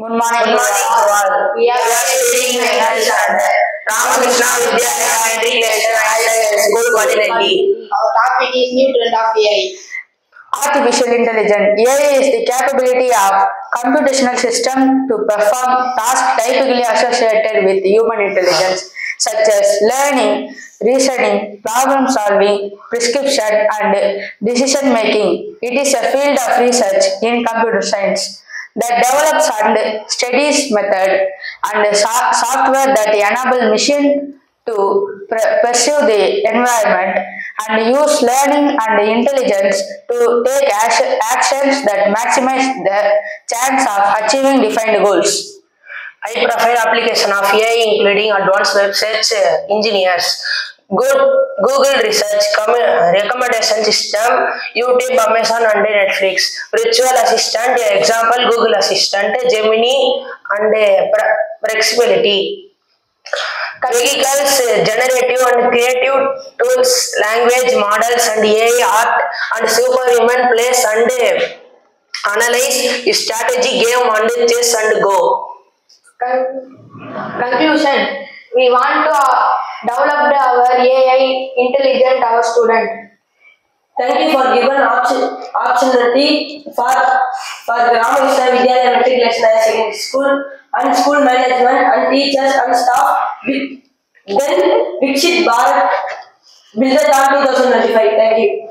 Good morning to all. We are studying in 9th standard. Ramakrishna Vidyalaya Matriculation Higher School, Kodineti. Our topic is new trend of AI. Artificial intelligence. AI is the capability of computational system to perform tasks typically associated with human intelligence, such as learning, reasoning, problem solving, prescription, and decision making. It is a field of research in computer science that develops and studies method and software that enable machine to perceive the environment and use learning and intelligence to take actions that maximize the chance of achieving defined goals. High-profile application of AI including advanced web search engineers, Google research recommendation system, YouTube, Amazon and Netflix, virtual assistant, example Google Assistant, Gemini and Flexibility. Vehicles, generative and creative tools, language models and AI art and superhuman plays and analyze strategy game and chess and go. Conclusion. We want to develop our AI intelligent our student. Thank you for given opportunity for Ramakrishna Vidyalaya Matriculation Higher Secondary School and school management and teachers and staff. Then Vikshit Bharat Build the 2025. Thank you.